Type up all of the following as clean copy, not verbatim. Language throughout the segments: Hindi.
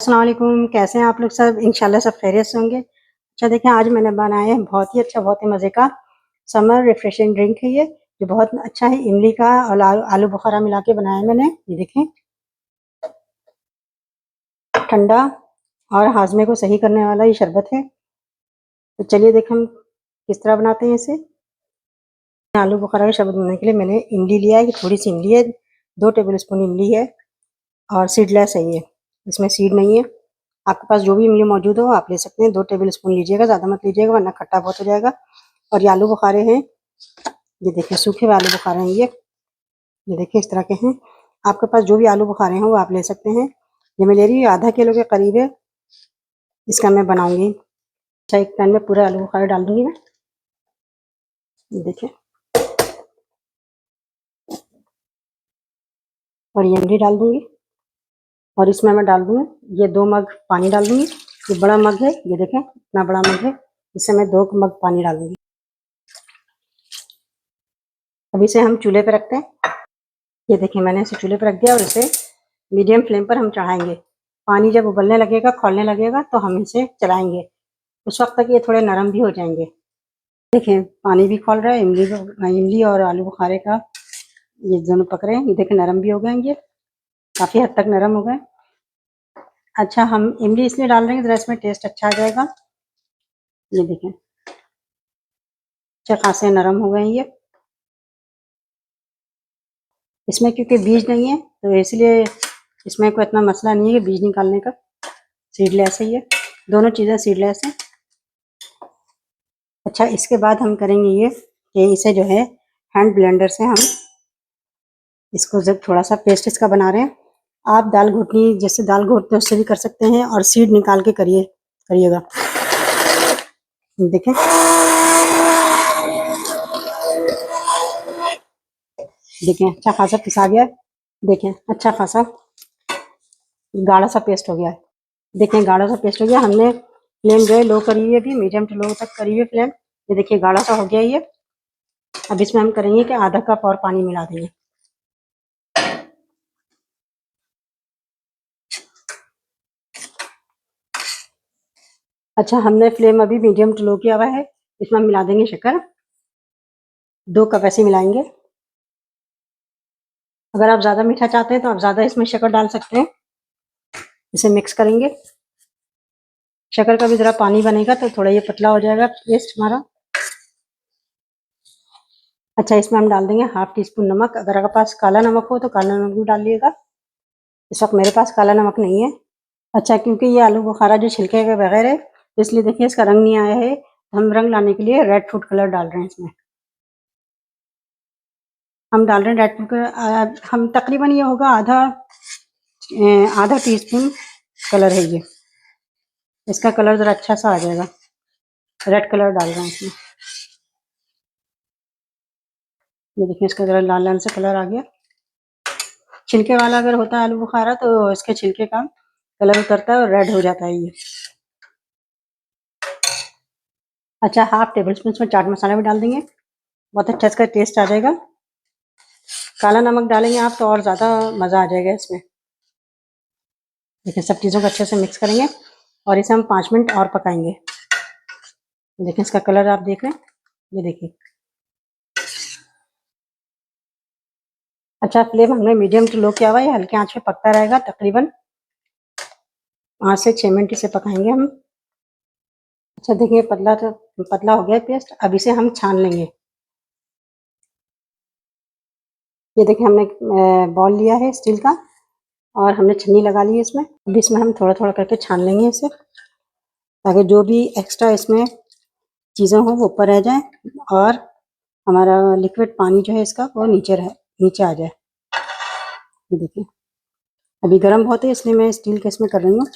अस्सलाम वालेकुम, कैसे हैं आप लोग सब? इंशाल्लाह सब खैरियत से होंगे। अच्छा देखें, आज मैंने बनाया है बहुत ही अच्छा, बहुत ही मज़े का समर रिफ्रेशिंग ड्रिंक है ये, जो बहुत अच्छा है। इमली का और आलू बुखारा मिला के बनाया है मैंने। ये देखें, ठंडा और हाजमे को सही करने वाला ये शरबत है। तो चलिए देखें हम किस तरह बनाते हैं इसे। आलू बुखारा का शरबत बनाने के लिए मैंने इमली लिया है, कि थोड़ी सी इमली है, 2 टेबल स्पून इमली है और सीडलेस है ये, इसमें सीड नहीं है। आपके पास जो भी इमली मौजूद हो आप ले सकते हैं। 2 टेबल स्पून लीजिएगा, ज़्यादा मत लीजिएगा वरना खट्टा बहुत हो जाएगा। और ये आलू बुखारे हैं, ये देखिए सूखे हुए आलू बुखारे हैं ये देखिए इस तरह के हैं। आपके पास जो भी आलू बुखारे हैं वो आप ले सकते हैं। ये मैं ले रही हूँ आधा किलो के करीब है, इसका मैं बनाऊंगी। अच्छा, एक पैन में पूरे आलू बुखारे डाल दूंगी मैं, ये देखिए, और ये इमली डाल दूंगी और इसमें मैं डाल दूंगी ये 2 मग पानी डाल दूंगी। ये बड़ा मग है, ये देखें इतना बड़ा मग है, इससे मैं 2 मग पानी डालूंगी। अब इसे हम चूल्हे पे रखते हैं। ये देखिए मैंने इसे चूल्हे पर रख दिया और इसे मीडियम फ्लेम पर हम चढ़ाएंगे। पानी जब उबलने लगेगा, खौलने लगेगा, तो हम इसे चलाएंगे। उस वक्त तक ये थोड़े नरम भी हो जाएंगे। देखिए पानी भी खौल रहा है, इमली और आलू बुखारे का ये दोनों पक रहे हैं। ये देखिए नरम भी हो गए, ये काफ़ी हद तक नरम हो गए। अच्छा, हम इमली इसलिए डाल रहे हैं ज़रा इसमें टेस्ट अच्छा आ जाएगा। ये देखें अच्छा खासे नरम हो गए ये। इसमें क्योंकि बीज नहीं है तो इसलिए इसमें कोई इतना मसला नहीं है कि बीज निकालने का। सीडलेस है ये, दोनों चीज़ें सीडलेस हैं। अच्छा, इसके बाद हम करेंगे ये कि इसे जो है हैंड ब्लेंडर से हम इसको जब थोड़ा सा पेस्ट इसका बना रहे हैं। आप दाल घोटनी जैसे दाल घोटते हैं उससे भी कर सकते हैं और सीड निकाल के करिएगा। देखें देखें अच्छा खासा पिसा गया है। देखें अच्छा खासा गाढ़ा सा पेस्ट हो गया है। देखें गाढ़ा सा पेस्ट हो गया। हमने फ्लेम जो है लो करी हुई है, अभी मीडियम टू लो तक करी हुई है फ्लेम। ये देखिए गाढ़ा सा हो गया ये। अब इसमें हम करेंगे कि आधा कप और पानी मिला देंगे। अच्छा, हमने फ्लेम अभी मीडियम टू लो किया हुआ है। इसमें हम मिला देंगे शक्कर, 2 कप ऐसे मिलाएंगे। अगर आप ज़्यादा मीठा चाहते हैं तो आप ज़्यादा इसमें शक्कर डाल सकते हैं। इसे मिक्स करेंगे। शक्कर का भी ज़रा पानी बनेगा तो थोड़ा ये पतला हो जाएगा पेस्ट हमारा। अच्छा, इसमें हम डाल देंगे हाफ टी स्पून नमक। अगर आपके पास काला नमक हो तो काला नमक भी डालिएगा। इस वक्त मेरे पास काला नमक नहीं है। अच्छा, क्योंकि ये आलू बुखारा जो छिलके के बगैर है तो इसलिए देखिए इसका रंग नहीं आया है। हम रंग लाने के लिए रेड फूड कलर डाल रहे हैं इसमें। हम डाल रहे हैं रेड फूड कलर। हम तकरीबन ये होगा आधा टी स्पून कलर है ये। इसका कलर ज़रा अच्छा सा आ जाएगा। रेड कलर डाल रहे हैं इसमें। ये देखिए इसका ज़रा लाल लाल से कलर आ गया। छिलके वाला अगर होता है आलू बुखारा तो इसके छिलके का कलर उतरता है और रेड हो जाता है ये। अच्छा, हाफ टेबल स्पून इसमें चाट मसाला भी डाल देंगे, बहुत अच्छा इसका टेस्ट आ जाएगा। काला नमक डालेंगे आप तो और ज़्यादा मज़ा आ जाएगा इसमें। देखिए सब चीज़ों को अच्छे से मिक्स करेंगे और इसे हम 5 मिनट और पकाएंगे। देखिए इसका कलर आप देख रहे हैं, ये देखिए। अच्छा, फ्लेम हमने मीडियम टू लो किया हुआ है, हल्के आंच पे पकता रहेगा। तकरीबन 5 से 6 मिनट इसे पकाएंगे हम। अच्छा देखिए पतला हो गया पेस्ट। अब इसे हम छान लेंगे। ये देखिए हमने बॉल लिया है स्टील का और हमने छन्नी लगा ली है इसमें। अब इसमें हम थोड़ा थोड़ा करके छान लेंगे इसे, ताकि जो भी एक्स्ट्रा इसमें चीज़ें हों वो ऊपर रह जाए और हमारा लिक्विड पानी जो है इसका वो नीचे आ जाए। ये देखिए अभी गर्म बहुत है इसलिए मैं स्टील के इसमें कर रही हूँ।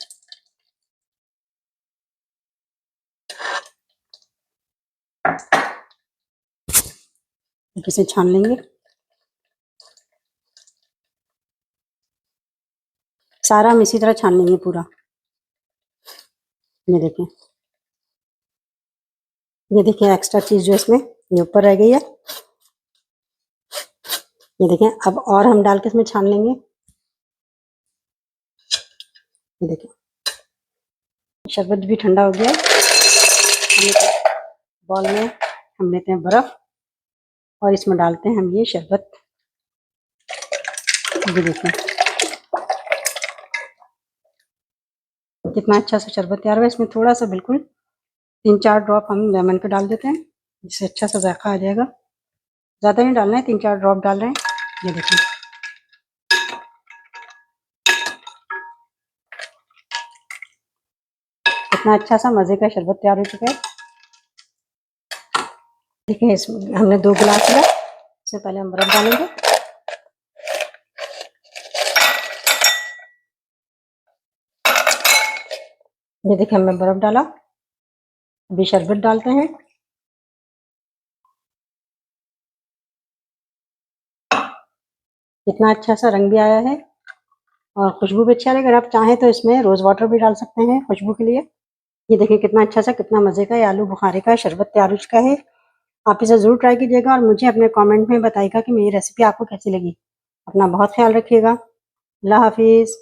इसे छान लेंगे, सारा हम इसी तरह छान लेंगे पूरा। ये देखिए एक्स्ट्रा चीज़ जो इसमें ये ऊपर रह गई है। ये देखें अब और हम डाल के इसमें छान लेंगे। ये देखिए शरबत भी ठंडा हो गया है। बॉल में हम लेते हैं बर्फ और इसमें डालते हैं हम ये शरबत। ये देखिए कितना अच्छा सा शरबत तैयार हुआ है। इसमें थोड़ा सा बिल्कुल 3-4 ड्रॉप हम लेमन के डाल देते हैं, जिससे अच्छा सा जायका आ जाएगा। ज़्यादा नहीं डालना है, 3-4 ड्रॉप डाल रहे हैं। ये देखिए कितना अच्छा सा मज़े का शरबत तैयार हो चुका है। देखिए इसमें हमने 2 गिलास लिया, इससे पहले हम बर्फ डालेंगे। ये देखिए हमने बर्फ डाला, अभी शरबत डालते हैं। कितना अच्छा सा रंग भी आया है और खुशबू भी अच्छी आ रही है। अगर आप चाहें तो इसमें रोज़ वाटर भी डाल सकते हैं खुशबू के लिए। ये देखिए कितना अच्छा सा, कितना मज़े का ये आलू बुखारे का शरबत तैयार हो चुका है। आप इसे ज़रूर ट्राई कीजिएगा और मुझे अपने कमेंट में बताइएगा कि मेरी रेसिपी आपको कैसी लगी। अपना बहुत ख्याल रखिएगा। अल्लाह हाफिज़।